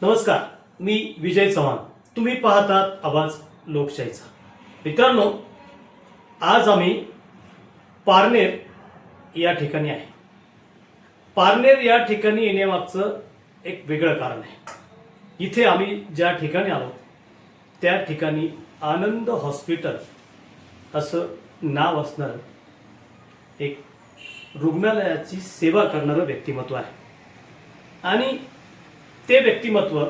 नमस्कार, मी विजय चव्हाण. तुम्ही पाहतात आवाज लोकशाहीचा. मित्रांनो, आज आम्ही पारनेर या ठिकाणी आहे. पारनेर या ठिकाणी येण्यामागचं एक वेगळं कारण आहे. इथे आम्ही ज्या ठिकाणी आलो त्या ठिकाणी आनंद हॉस्पिटल असं नाव असणारं एक रुग्णालयाची सेवा करणारं व्यक्तिमत्व आहे. आणि ते व्यक्तिमत्व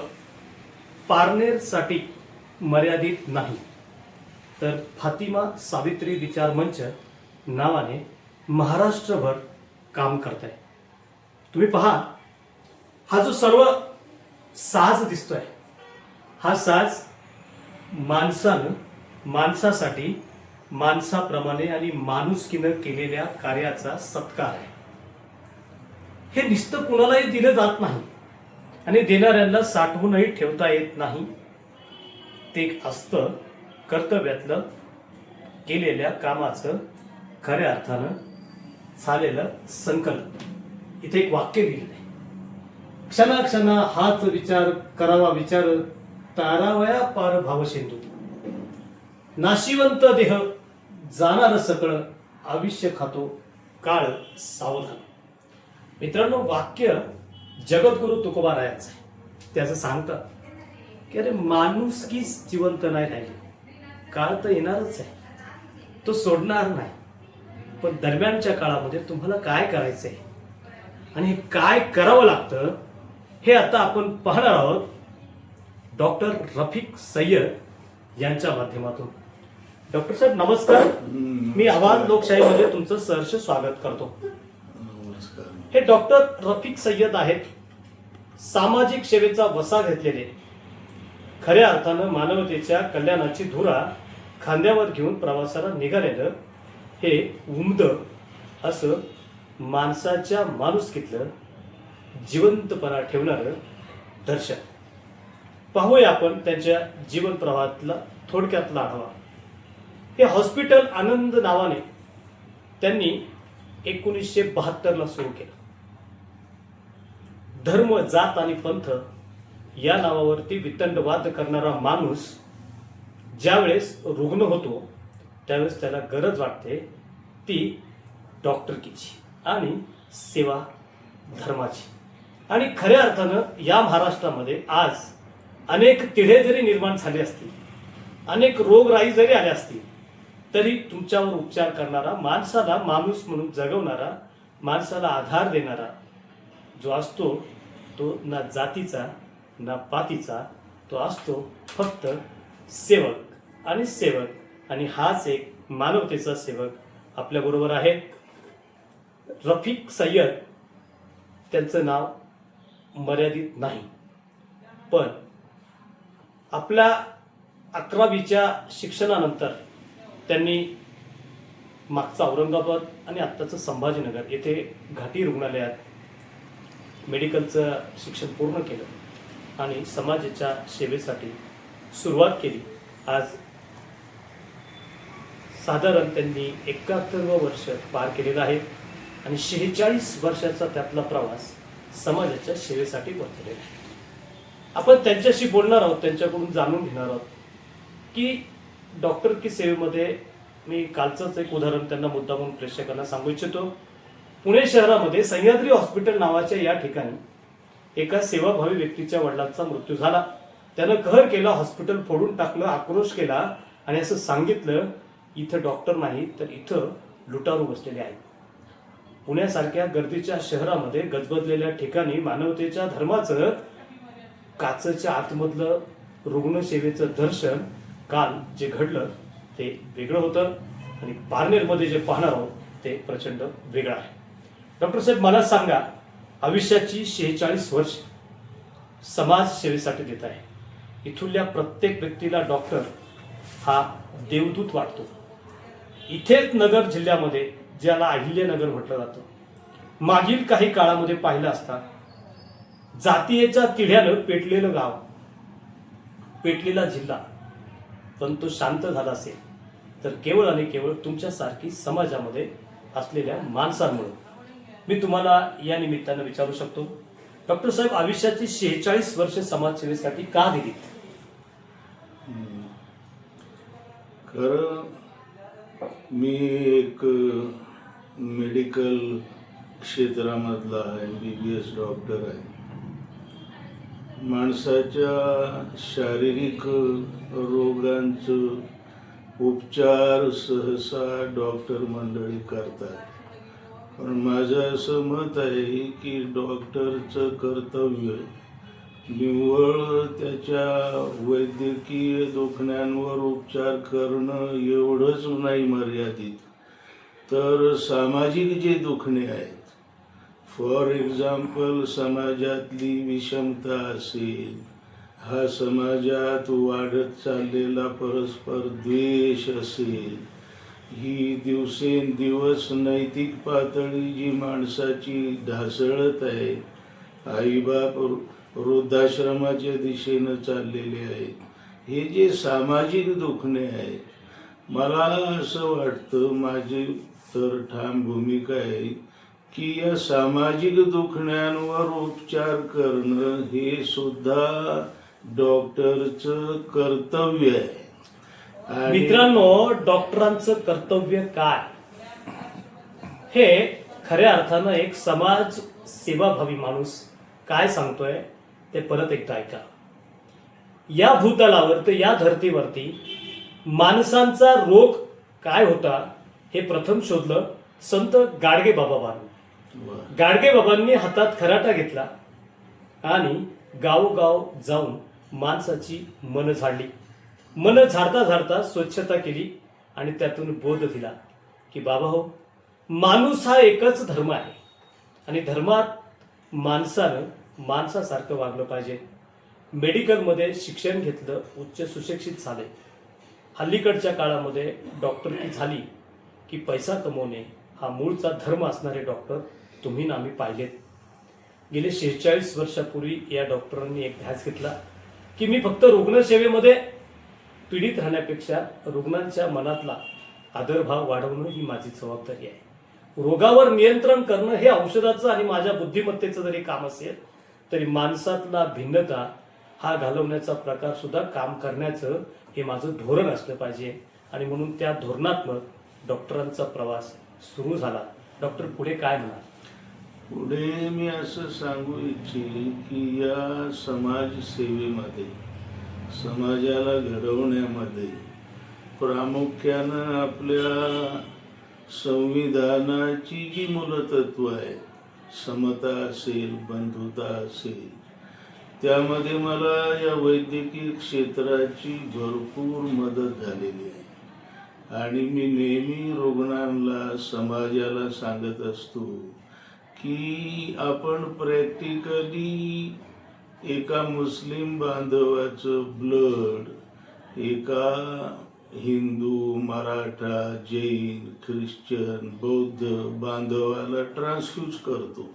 पारनेरसाठी मर्यादित नाही, तर फातिमा सावित्री विचार मंच नावाने महाराष्ट्रभर काम करत आहे. तुम्ही पहा, हा जो सर्व साज दिसतोय, हा साज माणसानं माणसासाठी माणसाप्रमाणे आणि माणुसकीनं केलेल्या कार्याचा सत्कार आहे. हे नुसतं कुणालाही दिलं जात नाही आणि देणाऱ्यांना साठवूनही ठेवता येत नाही. ते असतं कर्तव्यातलं केलेल्या कामाचं खऱ्या अर्थानं झालेलं संकल्प. इथे एक वाक्य लिहिलं आहे, क्षणाक्षणा हाच विचार करावा विचार, तारावया पार भावशेंदू, नाशिवंत देह जाणार सकळ, आयुष्य खातो काळ सावधान. मित्रांनो, वाक्य जगद्गुरु तुकोबारायांचं आहे. त्याचं सांगतात की अरे माणुसकीच जिवंत नाही राहिली, काळ तर येणारच आहे, तो सोडणार नाही. पण दरम्यानच्या काळामध्ये तुम्हाला काय करायचंय आणि काय करावं लागतं हे आता आपण पाहणार आहोत डॉक्टर रफिक सय्यद यांच्या माध्यमातून. डॉक्टर साहेब नमस्कार. मी आवाज लोकशाहीमध्ये तुमचं सहर्ष स्वागत करतो. हे डॉक्टर रफिक सय्यद आहेत. सामाजिक सेवेचा वसा घेतलेले, खऱ्या अर्थानं मानवतेच्या कल्याणाची धुरा खांद्यावर घेऊन प्रवासाला निघालेलं हे उमदं असं माणसाच्या माणुसकीतलं जिवंतपणा ठेवणारं दर्शन. पाहूया आपण त्यांच्या जीवन प्रवाहातला थोडक्यातला आढावा. हे हॉस्पिटल आनंद नावाने त्यांनी 1972ला सुरू केलं. धर्म, जात आणि पंथ या नावावरती वितंडवाद करणारा माणूस ज्यावेळेस रुग्ण होतो त्यावेळेस त्याला गरज वाटते ती डॉक्टरकीची आणि सेवा धर्माची. आणि खऱ्या अर्थानं या महाराष्ट्रामध्ये आज अनेक तिढे जरी निर्माण झाले असतील, अनेक रोगराई जरी आल्या असतील, तरी तुमच्यावर उपचार करणारा, माणसाला माणूस म्हणून जगवणारा, माणसाला आधार देणारा जो असतो तो ना जातीचा ना पातीचा, तो असतो फक्त सेवक आणि सेवक. आणि हाच एक मानवतेचा सेवक आपल्याबरोबर आहे. रफिक सय्यद त्यांचं नाव मर्यादित नाही, पण आपल्या 11वीच्या शिक्षणानंतर त्यांनी मागचा औरंगाबाद आणि आत्ताचं संभाजीनगर येथे घाटी रुग्णालयात मेडिकलचं शिक्षण पूर्ण केलं आणि समाजाच्या सेवेसाठी सुरुवात केली. आज साधारण त्यांनी 71 वर्ष पार केलेलं आहे आणि 46 वर्षाचा त्यातला प्रवास समाजाच्या सेवेसाठी वर्तलेला आहे. आपण त्यांच्याशी बोलणार आहोत, त्यांच्याकडून जाणून घेणार आहोत की डॉक्टरकी सेवेमध्ये मी कालचंच एक उदाहरण त्यांना मुद्दा म्हणून प्रेक्षकांना सांगू इच्छितो. पुणे शहरामध्ये सह्याद्री हॉस्पिटल नावाच्या या ठिकाणी एका सेवाभावी व्यक्तीच्या वडिलांचा मृत्यू झाला. त्यानं कहर केला, हॉस्पिटल फोडून टाकलं, आक्रोश केला आणि असं सांगितलं इथं डॉक्टर नाही तर इथं लुटारू बसलेले आहेत. पुण्यासारख्या गर्दीच्या शहरामध्ये गजबजलेल्या ठिकाणी मानवतेच्या धर्माचं काचच्या आतमधलं रुग्णसेवेचं दर्शन काल जे घडलं ते वेगळं होतं आणि पारनेरमध्ये जे पाहणार आहोत ते प्रचंड वेगळं आहे. डॉक्टर साहेब मला सांगा, आयुष्याची 46 वर्ष समाज सेवेसाठी देत आहे. इथुल्या प्रत्येक व्यक्तीला डॉक्टर हा देवदूत वाटतो. इथेच नगर जिल्ह्यामध्ये ज्याला अहिल्यानगर म्हटलं जातं, मागील काही काळामध्ये पाहिलं असता जातीयेच्या तिढ्यानं पेटलेलं गाव, पेटलेला जिल्हा, पण तो शांत झाला असेल तर केवळ आणि केवळ तुमच्यासारखी समाजामध्ये असलेल्या माणसांमुळे. मी तुम्हाला या निमित्तानं विचारू शकतो डॉक्टर साहेब, आयुष्याची 46 वर्ष समाजसेवेसाठी का दिलीत? खरं मी एक मेडिकल क्षेत्रामधला MBBS डॉक्टर आहे. माणसाच्या शारीरिक रोगांचं उपचार सहसा डॉक्टर मंडळी करतात, पण माझं असं मत आहे की डॉक्टरचं कर्तव्य निव्वळ त्याच्या वैद्यकीय दुखण्यांवर उपचार करणं एवढंच नाही मर्यादित, तर सामाजिक जे दुखणे आहेत, फॉर एक्झाम्पल समाजातली विषमता असेल, हा समाजात वाढत चाललेला परस्पर द्वेष असेल, ही दिवसेंदिवस नैतिक पातळी जी माणसाची ढासळत आहे, आईबाप वृद्धाश्रमाच्या दिशेनं चाललेले आहेत, हे जे सामाजिक दुखणे आहेत, मला असं वाटतं, माझी तर ठाम भूमिका आहे की या सामाजिक दुखण्यांवर उपचार करणं हे सुद्धा डॉक्टरचं कर्तव्य आहे. मित्रांनो, डॉक्टरांचं कर्तव्य काय हे खऱ्या अर्थानं एक समाज सेवाभावी माणूस काय सांगतोय ते परत एकदा ऐका. या भूतलावर, या धर्तीवरती माणसांचा रोग काय होता हे प्रथम शोधलं संत गाडगे बाबांनी. गाडगे बाबांनी हातात खराटा घेतला आणि गावोगाव जाऊन माणसाची मन झाडली. मन झाडता झाडता स्वच्छता केली आणि त्यातून बोध दिला की बाबा हो, माणूस हा एकच धर्म आहे आणि धर्मात माणसानं माणसासारखं वागलं पाहिजे. मेडिकलमध्ये शिक्षण घेतलं, उच्च सुशिक्षित झाले. हल्लीकडच्या काळामध्ये डॉक्टरकी झाली की पैसा कमवणे हा मूळचा धर्म असणारे डॉक्टर तुम्ही ना आम्ही पाहिलेत. गेले 46 वर्षापूर्वी या डॉक्टरांनी एक ध्यास घेतला की मी फक्त रुग्णसेवेमध्ये पीडित राहण्यापेक्षा रुग्णांच्या मनातला आदरभाव वाढवणं ही माझी जबाबदारी आहे. रोगावर नियंत्रण करणं हे औषधाचं आणि माझ्या बुद्धिमत्तेचं जरी काम असेल तरी माणसातला भिन्नता हा घालवण्याचा प्रकार सुद्धा काम करण्याचं हे माझं धोरण असलं पाहिजे. आणि म्हणून त्या धोरणात्मक डॉक्टरांचा प्रवास सुरू झाला. डॉक्टर पुढे काय म्हणाल? पुढे मी असं सांगू इच्छिन की या समाजसेवेमध्ये, समाजाला घडवण्यामध्ये प्रामुख्यानं आपल्या संविधानाची जी मूलतत्व आहे, समता असेल, बंधुता असेल, त्यामध्ये मला या वैद्यकीय क्षेत्राची भरपूर मदत झालेली आहे. आणि मी नेहमी रुग्णांना, समाजाला सांगत असतो की आपण प्रॅक्टिकली एका मुस्लिम बांधवाचं ब्लड एका हिंदू, मराठा, जैन, ख्रिश्चन, बौद्ध बांधवाला ट्रान्सफ्यूज करतो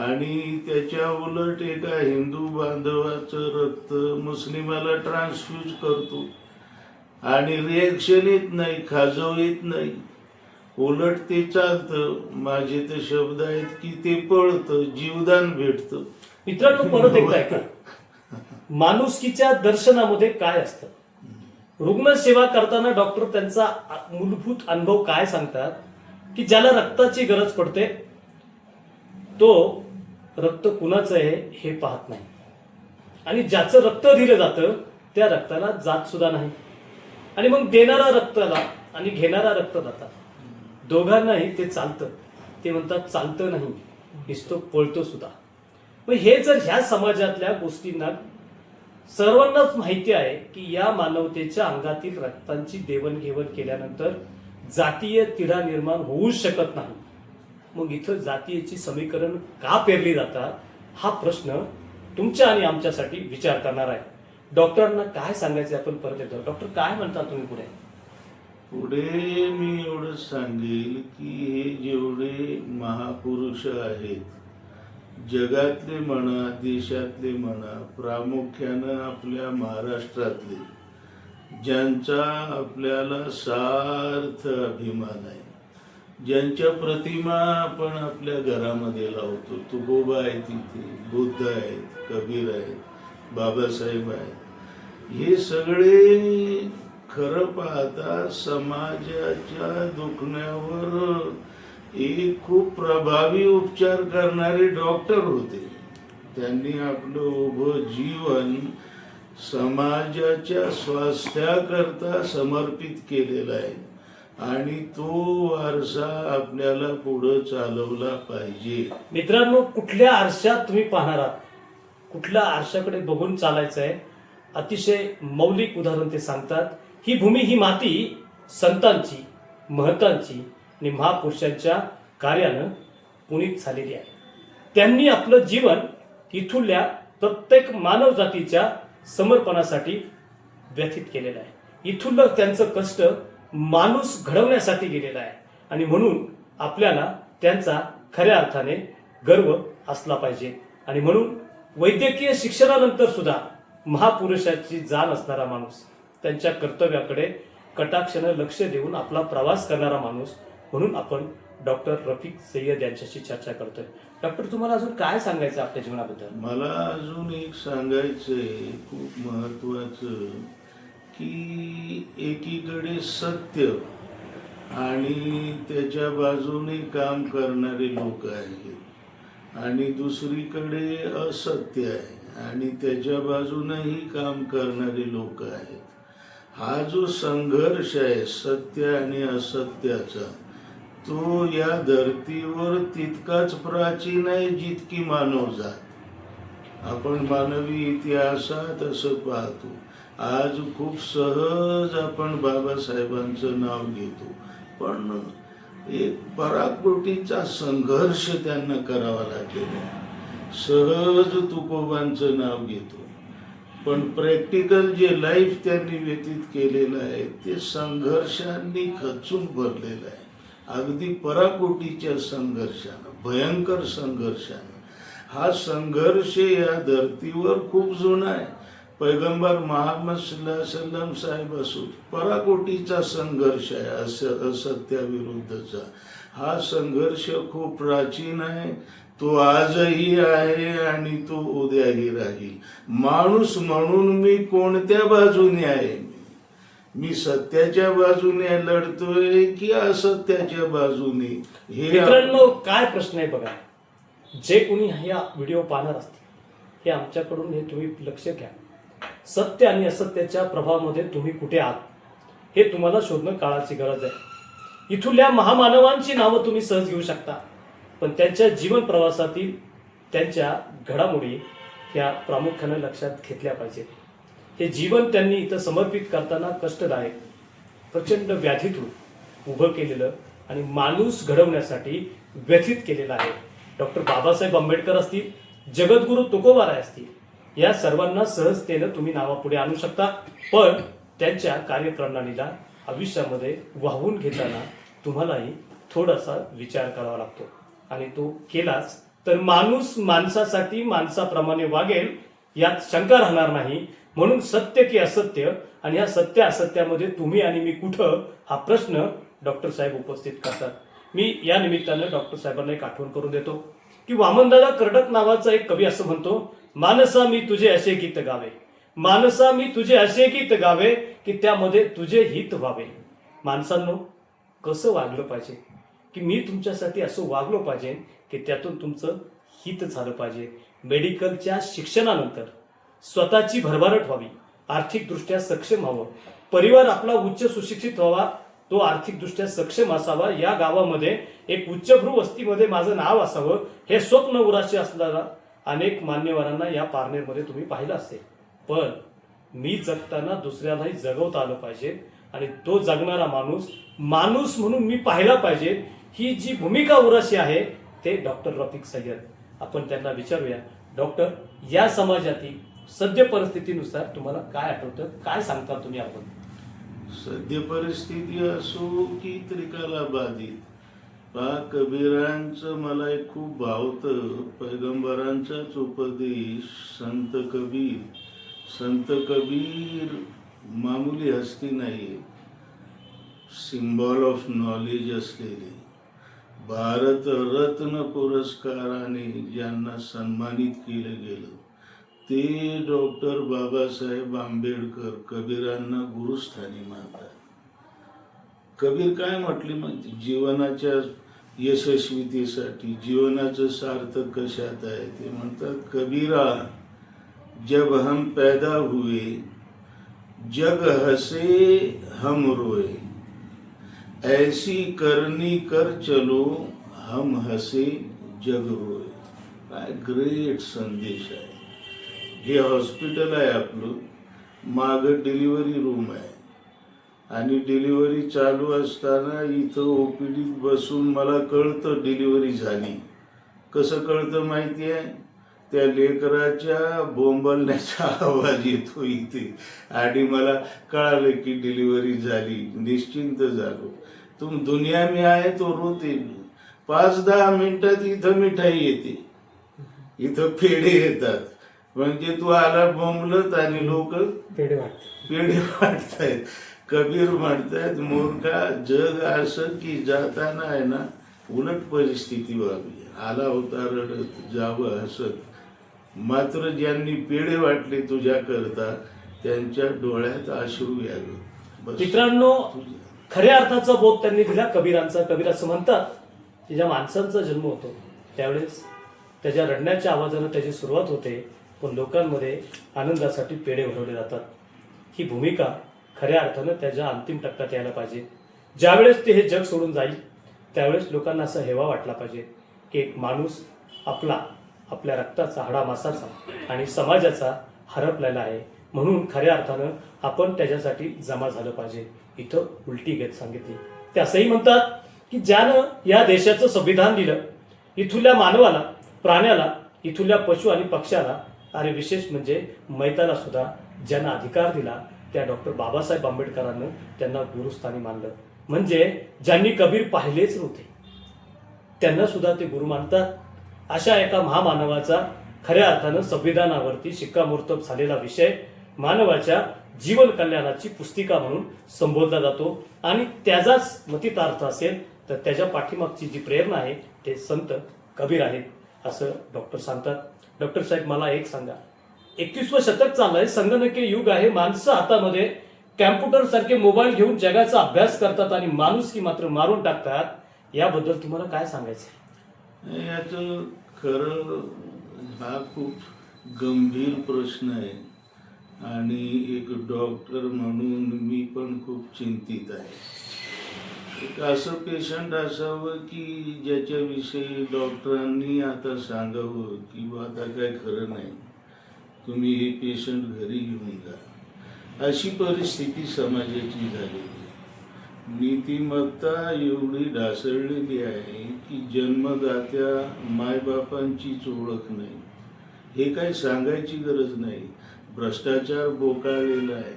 आणि त्याच्या उलट एका हिंदू बांधवाचं रक्त मुस्लिमाला ट्रान्सफ्यूज करतो आणि रिॲक्शन येत नाही, खाजव येत नाही, उलट ते चालतं. माझे तर शब्द आहेत की ते पळतं, जीवदान भेटतं. मित्रांनो, परत एकदा ऐका, माणुसकीच्या दर्शनामध्ये काय असतं? रुग्णसेवा करताना डॉक्टर त्यांचा मूलभूत अनुभव काय सांगतात की ज्याला रक्ताची गरज पडते तो रक्त कुणाचं आहे हे पाहत नाही आणि ज्याचं रक्त दिलं जातं त्या रक्ताला जात सुद्धा नाही. आणि मग देणारा रक्ताला आणि घेणारा रक्तदाता दोघांनाही ते चालतं. ते म्हणतात चालतं नाही, दिसतो पळतो सुद्धा. मग हे जर ह्या समाजातल्या गोष्टींना सर्वांनाच माहिती आहे की या मानवतेच्या अंगातील रक्तांची देवाणघेवाण केल्यानंतर जातीय तिढा निर्माण होऊ शकत नाही, मग इथं जातीयची समीकरण का पेरली जातात हा प्रश्न तुमच्या आणि आमच्यासाठी विचार करणार आहे. डॉक्टरांना काय सांगायचं आपण परत येतो. डॉक्टर काय म्हणता तुम्ही पुढे? पुढे मी एवढंच सांगेल की हे जेवढे महापुरुष आहेत, जगातले म्हणा, देशातले म्हणा, प्रामुख्यानं आपल्या महाराष्ट्रातले, ज्यांचा आपल्याला सार्थ अभिमान आहे, ज्यांच्या प्रतिमा आपण आपल्या घरामध्ये लावतो. तुकोबा आहे तिथे, बुद्ध आहेत, कबीर आहेत, बाबासाहेब आहेत. हे सगळे खरं पाहता समाजाच्या दुखण्यावर एक खूप प्रभावी उपचार करणारे डॉक्टर होते. त्यांनी आपलं उभं जीवन समाजाच्या स्वास्थ्याकरता समर्पित केलेला आहे आणि तो वारसा आपल्याला पुढं चालवला पाहिजे. मित्रांनो, कुठल्या आरशात तुम्ही पाहणार आहात, कुठल्या आरशाकडे बघून चालायचं आहे, अतिशय मौलिक उदाहरण ते सांगतात. ही भूमी, ही माती संतांची, महतांची आणि महापुरुषांच्या कार्यानं पुनीत झालेली आहे. त्यांनी आपलं जीवन इथुल्या प्रत्येक मानव जातीच्या समर्पणासाठी व्यथित केलेलं आहे. इथुलं त्यांचं कष्ट माणूस घडवण्यासाठी गेलेला आहे आणि म्हणून आपल्याला त्यांचा खऱ्या अर्थाने गर्व असला पाहिजे. आणि म्हणून वैद्यकीय शिक्षणानंतर सुद्धा महापुरुषाची जाण असणारा माणूस, त्यांच्या कर्तव्याकडे कटाक्षानं लक्ष देऊन आपला प्रवास करणारा माणूस म्हणून आपण डॉक्टर रफिक सय्यद यांच्याशी चर्चा करतोय. डॉक्टर, तुम्हाला अजून काय सांगायचं आपल्या जीवनाबद्दल? मला अजून एक सांगायचंय खूप महत्वाचं, की एकीकडे सत्य आणि त्याच्या बाजूने काम करणारे लोक आहेत आणि दुसरीकडे असत्य आहे आणि त्याच्या बाजूनेही काम करणारे लोक आहेत. हा जो संघर्ष आहे सत्य आणि असत्याचा, तो या धर्तीवर तितकाच प्राचीन आहे जितकी मानवजात. आपण मानवी इतिहासात असं पाहतो. आज खूप सहज आपण बाबासाहेबांचं नाव घेतो, पण एक पराकोटीचा संघर्ष त्यांना करावा लागलेला आहे. सहज तुकोबांचं नाव घेतो, पण प्रॅक्टिकल जे लाईफ त्यांनी व्यतीत केलेलं आहे ते संघर्षांनी खचून भरलेलं आहे. अगदी पराकोटीच्या संघर्षानं, भयंकर संघर्षानं. हा संघर्ष या धर्तीवर खूप जुना आहे. पैगंबर मोहम्मद सल्लल्लाहु अलैहि वसल्लम साहेब असो, पराकोटीचा संघर्ष आहे असत्याविरुद्धचा. हा संघर्ष खूप प्राचीन आहे, तो आजही आहे आणि तो उद्याही राहील. माणूस म्हणून मी कोणत्या बाजूने आहे? मी सत्याच्या बाजूने लढतोय की असत्याच्या बाजूने? हे मित्रांनो, काय प्रश्न आहे बघा. जे कोणी या व्हिडिओ पाहणार असतील, हे आमच्याकडून हे तुम्ही लक्ष घ्या. सत्य आणि असत्याच्या प्रभावामध्ये तुम्ही कुठे आहात हे तुम्हाला शोधणं काळाची गरज आहे. इथुल्या महामानवांची नावं तुम्ही सहज घेऊ शकता, पण त्यांच्या जीवन प्रवासातील त्यांच्या घडामोडी ह्या प्रामुख्याने लक्षात घेतल्या पाहिजेत. हे जीवन त्यांनी इथं समर्पित करताना कष्टदायक, प्रचंड व्याधीतून उभं केलेलं आणि माणूस घडवण्यासाठी व्यथित केलेलं आहे. डॉक्टर बाबासाहेब आंबेडकर असतील, जगद्गुरू तुकोबाराय असतील, या सर्वांना सहजतेनं तुम्ही नावापुढे आणू शकता, पण त्यांच्या कार्यप्रणालीला आयुष्यामध्ये वाहून घेताना तुम्हालाही थोडासा विचार करावा लागतो आणि तो केलाच तर माणूस माणसासाठी माणसाप्रमाणे वागेल यात शंका राहणार नाही. म्हणून सत्य की असत्य आणि या सत्य असत्यामध्ये तुम्ही आणि मी कुठं, हा प्रश्न डॉक्टर साहेब उपस्थित करतात. मी या निमित्तानं डॉक्टर साहेबांना एक आठवण करून देतो की वामनदादा कर्डक नावाचा एक कवी असं म्हणतो, मानसा मी तुझे असे गीत गावे, मानसा मी तुझे असे गीत गावे की त्यामध्ये तुझे हित व्हावे. माणसांनो, कसं वागलं पाहिजे की मी तुमच्यासाठी असं वागलो पाहिजे की त्यातून तुमचं हित झालं पाहिजे. मेडिकलच्या शिक्षणानंतर स्वतःची भरभराट व्हावी, आर्थिकदृष्ट्या सक्षम व्हावं, परिवार आपला उच्च सुशिक्षित व्हावा, तो आर्थिकदृष्ट्या सक्षम असावा, या गावामध्ये एक उच्चभ्रू वस्तीमध्ये माझं नाव असावं, हे स्वप्न उराशी असणारा अनेक मान्यवरांना या पारनेरमध्ये तुम्ही पाहिलं असेल. पण मी जगताना दुसऱ्यालाही जगवता आलं पाहिजे आणि तो जगणारा माणूस माणूस म्हणून मी पाहिला पाहिजे. ही जी भूमिका उराशी आहे ते डॉक्टर रफिक सय्यद. आपण त्यांना विचारूया, डॉक्टर, या समाजातील सद्य परिस्थितीनुसार तुम्हाला काय आठवतं, काय सांगता तुम्ही? आपण सद्य परिस्थिती असो की त्रिकाला बाधित, कबीरांचं मला एक खूप भावतं. पैगंबरांचाच उपदेश संत कबीर मामूली हस्ती नाही, सिम्बॉल ऑफ नॉलेज असलेले. भारतरत्न पुरस्काराने ज्यांना सन्मानित केलं गेलं ते डॉक्टर बाबासाहेब आंबेडकर कबीरांना गुरुस्थानी मानतात. कबीर काय म्हटले माहिती, जीवनाच्या यशस्वीतेसाठी जीवनाचं सार्थक कशात आहे ते म्हणतात, कबीरा जब हम पैदा हुए जग हसे हम रोए, ऐसी करनी कर चलो हम हसे जग रोए. काय ग्रेट संदेश आहे. हे हॉस्पिटल आहे आपलं, मागं डिलिव्हरी रूम आहे आणि डिलिव्हरी चालू असताना इथं ओपीडीत बसून मला कळतं डिलिव्हरी झाली. कसं कळतं माहिती आहे, त्या लेकराच्या बोंबलण्याचा आवाज येतो इथे आणि मला कळालं की डिलिव्हरी झाली. निश्चिंत झालो. तुम दुनिया में आहे तो रोते. 5-10 मिनिटात इथं मिठाई येते, इथं पेढे येतात. म्हणजे तू आला बोंबलत आणि लोक पेढे वाटतायत. कबीर म्हणतायत, मूर्खा जग असं की जाताना आहे ना उलट परिस्थिती व्हावी. आला होता रडत जावं हसत, मात्र ज्यांनी पेढे वाटले तुझ्या करता त्यांच्या डोळ्यात अश्रू यावे. मित्रांनो, खऱ्या अर्थाचा बोध त्यांनी दिला कबीरांचा. कबीर असं म्हणतात की ज्या माणसांचा जन्म होतो त्यावेळेस त्याच्या रडण्याच्या आवाजानं त्याची सुरुवात होते, पण लोकांमध्ये आनंदासाठी पेढे भरवले जातात. ही भूमिका खऱ्या अर्थानं त्याच्या अंतिम टप्प्यात यायला पाहिजे. ज्यावेळेस ते हे जग सोडून जाईल त्यावेळेस लोकांना असा हेवा वाटला पाहिजे की एक माणूस आपल्या रक्ताचा, हाडामासाचा आणि समाजाचा हरपलेला आहे, म्हणून खऱ्या अर्थानं आपण त्याच्यासाठी जमा झालं पाहिजे. इथं उलटी गत सांगितली. ते असंही म्हणतात की ज्यानं या देशाचं संविधान दिलं, इथुल्या मानवाला, प्राण्याला, इथुल्या पशु आणि पक्ष्याला, आणि विशेष म्हणजे मैताला सुद्धा ज्यांना अधिकार दिला त्या डॉक्टर बाबासाहेब आंबेडकरांनं त्यांना गुरुस्थानी मानलं. म्हणजे ज्यांनी कबीर पाहिलेच नव्हते त्यांना सुद्धा ते गुरु मानतात. अशा एका महामानवाचा खऱ्या अर्थानं संविधानावरती शिक्कामोर्तब झालेला विषय मानवाच्या जीवन कल्याणाची पुस्तिका म्हणून संबोधला जातो आणि त्याचाच मतितार्थ असेल तर त्याच्या पाठीमागची जी प्रेरणा आहे ते संत कबीर आहेत असं डॉक्टर सांगतात. डॉक्टर साहेब, मला एक सांगा, 21वं शतक चाललंय, संगणकीय युग आहे, माणसं हातामध्ये कॅम्प्युटर सारखे मोबाईल घेऊन जगाचा अभ्यास करतात आणि माणुसकी मात्र मारून टाकतात. याबद्दल तुम्हाला काय सांगायचं? याचं खरं हा खूप गंभीर प्रश्न आहे आणि एक डॉक्टर म्हणून मी पण खूप चिंतित आहे. एक असं पेशंट असावं की ज्याच्याविषयी डॉक्टरांनी आता सांगावं की आता काय खरं नाही, तुम्ही हे पेशंट घरी घेऊन जा. अशी परिस्थिती समाजाची झालेली आहे. नीतिमत्ता एवढी ढासळलेली आहे की जन्मदात्या मायबापांचीच ओळख नाही. हे काही सांगायची गरज नाही. भ्रष्टाचार बोकाळलेला आहे.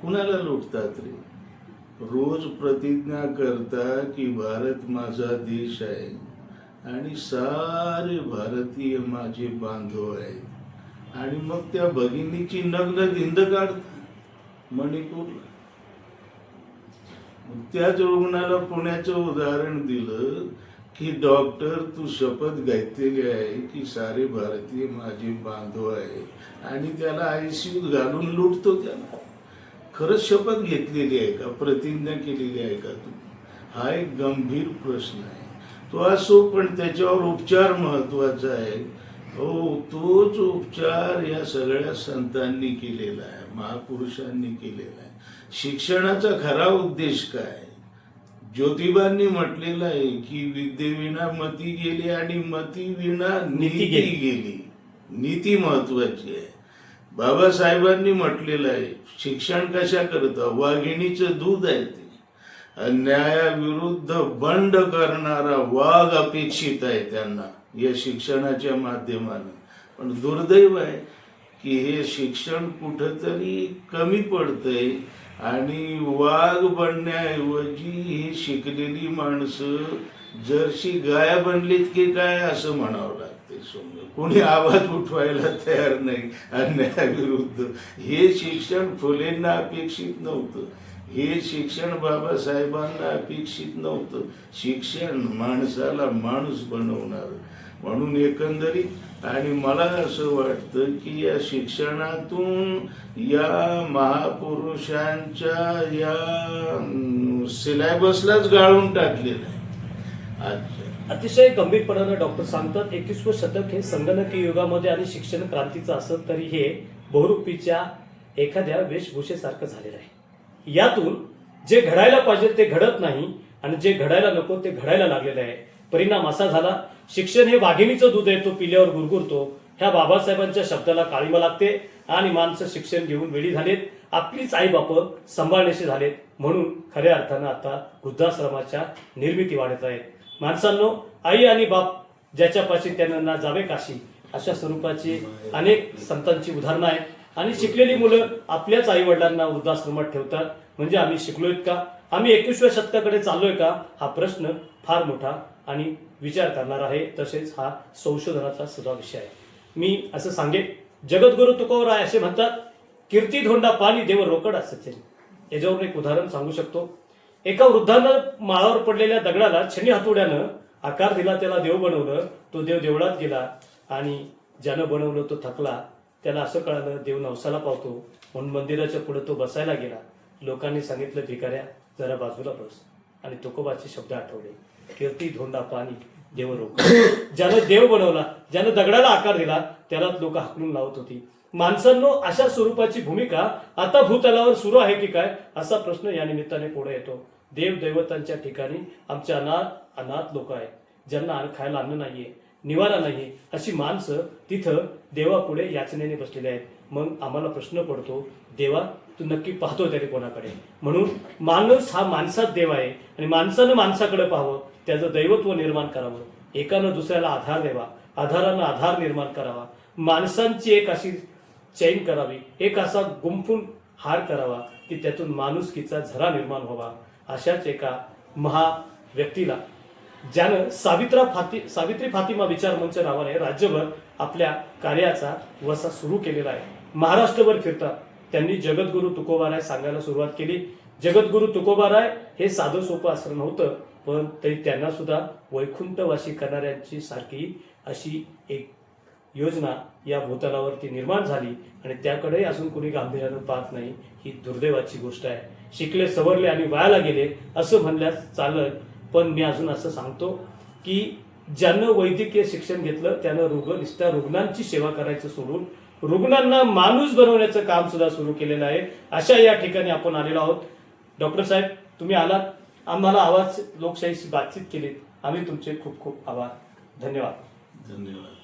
कुणाला लुटतात रे? रोज प्रतिज्ञा करता की भारत माझा देश आहे आणि सारे भारतीय माझे बांधव आहेत आणि मग त्या भगिनीची नग्न धिंड काढतात मणिपूरला. त्याच रुग्णाला पुण्याचं उदाहरण दिलं की डॉक्टर तू शपथ घेतलेली आहे की सारे भारतीय माझे बांधव आहे आणि त्याला आयसीयूत घालून लुटतो. त्याला खरंच शपथ घेतलेली आहे का, प्रतिज्ञा केलेली आहे का तू? हा एक गंभीर प्रश्न आहे. तो असो, पण त्याच्यावर उपचार महत्वाचा आहे. हो, तोच उपचार या सगळ्या संतांनी केलेला आहे, महापुरुषांनी केलेला आहे. शिक्षणाचा खरा उद्देश काय? ज्योतिबांनी म्हटलेलं आहे की विद्येविना मती गेली आणि मतीविना नीती गेली. नीती महत्वाची आहे. बाबासाहेबांनी म्हटलेलं आहे शिक्षण कशा करतं? वाघिणीचं दूध आहे ते. अन्यायाविरुद्ध बंड करणारा वाघ अपेक्षित आहे त्यांना या शिक्षणाच्या माध्यमानं. पण दुर्दैव आहे की हे शिक्षण कुठंतरी कमी पडतंय आणि वाघ बनण्याऐवजी ही शिकलेली माणसं जर्सी गाया बनलीत की काय असं म्हणावं लागते. समजा कोणी आवाज उठवायला तयार नाही अन्यायाविरुद्ध. हे शिक्षण फुलेंना अपेक्षित नव्हतं. हे शिक्षण बाबासाहेबांना अपेक्षित नव्हतं. शिक्षण माणसाला माणूस बनवणार. म्हणून एकंदरीत आणि मला असं वाटतं की या शिक्षणातून या महापुरुषांच्या या सिलेबसलाच गाळून टाकलेलं आहे. अच्छा, अतिशय गंभीरपणानं डॉक्टर सांगतात 21वं शतक हे संगणकी युगामध्ये आणि शिक्षण क्रांतीचं असं तरी हे बहुरूपीच्या एखाद्या वेशभूषेसारखं झालेलं आहे. यातून जे घडायला पाहिजे ते घडत नाही आणि जे घडायला नको ते घडायला लागलेलं आहे. परिणाम असा झाला, शिक्षण हे वाघिणीचं दूध आहे, तो पिल्यावर गुरगुरतो. ह्या बाबासाहेबांच्या शब्दाला काळीमा लागते आणि माणसं शिक्षण घेऊन वेळी झालेत, आपलीच आई बाप सांभाळण्याशी झालेत. म्हणून खऱ्या अर्थानं आता वृद्धाश्रमाच्या निर्मिती वाढत आहेत. माणसांनो, आई आणि बाप ज्याच्यापाशी त्यांना जावे काशी, अशा स्वरूपाची अनेक संतांची उदाहरणं आहेत. आणि शिकलेली मुलं आपल्याच आई वडिलांना वृद्धाश्रमात ठेवतात. म्हणजे आम्ही शिकलोयत का? आम्ही 21व्या शतकाकडे चाललोय का? हा प्रश्न फार मोठा आणि विचार करणार आहे. तसेच हा संशोधनाचा सुद्धा विषय आहे. मी असं सांगेन, जगद्गुरु तुकोबराय असे म्हणतात, कीर्ती धोंडा पाणी देव रोकडा सचेन. याच्यावरून एक उदाहरण सांगू शकतो. एका वृद्धानं माळावर पडलेल्या दगडाला छेनी हातोड्यानं आकार दिला, त्याला देव बनवलं. तो देव देवळात गेला आणि ज्यानं बनवलं तो थकला. त्याला असं कळालं देव नवसाला पावतो, म्हणून मंदिराच्या पुढे तो बसायला गेला. लोकांनी सांगितलं, भिकाऱ्या जरा बाजूला बस. आणि तुकोबाचे शब्द आठवले, कीर्ती धोंडा पाणी देव रोक. ज्यानं देव बनवला, ज्यानं दगडाला आकार दिला, त्याला लोक हाकलून लावत होती. माणसांनो, अशा स्वरूपाची भूमिका आता भूतलावर सुरू आहे की काय, असा प्रश्न या निमित्ताने पुढे येतो. देव दैवतांच्या ठिकाणी आमच्या अनाथ लोक आहेत, ज्यांना खायला अन्न नाहीये, निवारा नाही, अशी माणसं तिथं देवापुढे याचनेने बसलेले आहेत. मग आम्हाला प्रश्न पडतो, देवा तू नक्की पाहतो तरी कोणाकडे? म्हणून माणूस हा माणसात देव आहे आणि माणसानं माणसाकडे पाहावं, त्याचं दैवत्व निर्माण करावं, एकानं दुसऱ्याला आधार द्यावा, आधारानं आधार निर्माण करावा, माणसांची एक अशी चैन करावी, एक असा गुंफून हार करावा की त्यातून माणुसकीचा झरा निर्माण व्हावा. अशाच एका महा व्यक्तीला ज्यानं सावित्री फातिमा विचार मंच नावाने राज्यभर आपल्या कार्याचा वसा सुरू केलेला आहे. महाराष्ट्रभर फिरतात. त्यांनी जगद्गुरु तुकोबाराय सांगायला सुरुवात केली. जगद्गुरु तुकोबाराय हे साधं सोपं असं नव्हतं, पण तरी त्यांना सुद्धा वैकुंठवासी करणाऱ्यांची सारखी अशी एक योजना या भूतलावरती निर्माण झाली आणि त्याकडे अजून कोणी गांभीर्यानं पाहत नाही. ही दुर्दैवाची गोष्ट आहे. शिकले सवरले आणि वायाला गेले असं म्हणल्यास चालत, पण मी अजून असं सांगतो की ज्यानं वैद्यकीय शिक्षण घेतलं त्यानं नुसत्या रुग्णांची सेवा करायचं सोडून रुग्णांना माणूस बनवण्याचं काम सुद्धा सुरू केलेलं आहे. अशा या ठिकाणी आपण आलेलो आहोत. डॉक्टर साहेब, तुम्ही आलात, आम्हाला आवाज लोकशाहीशी बातचीत केली, आम्ही तुमचे खूप खूप आभार. धन्यवाद. धन्यवाद.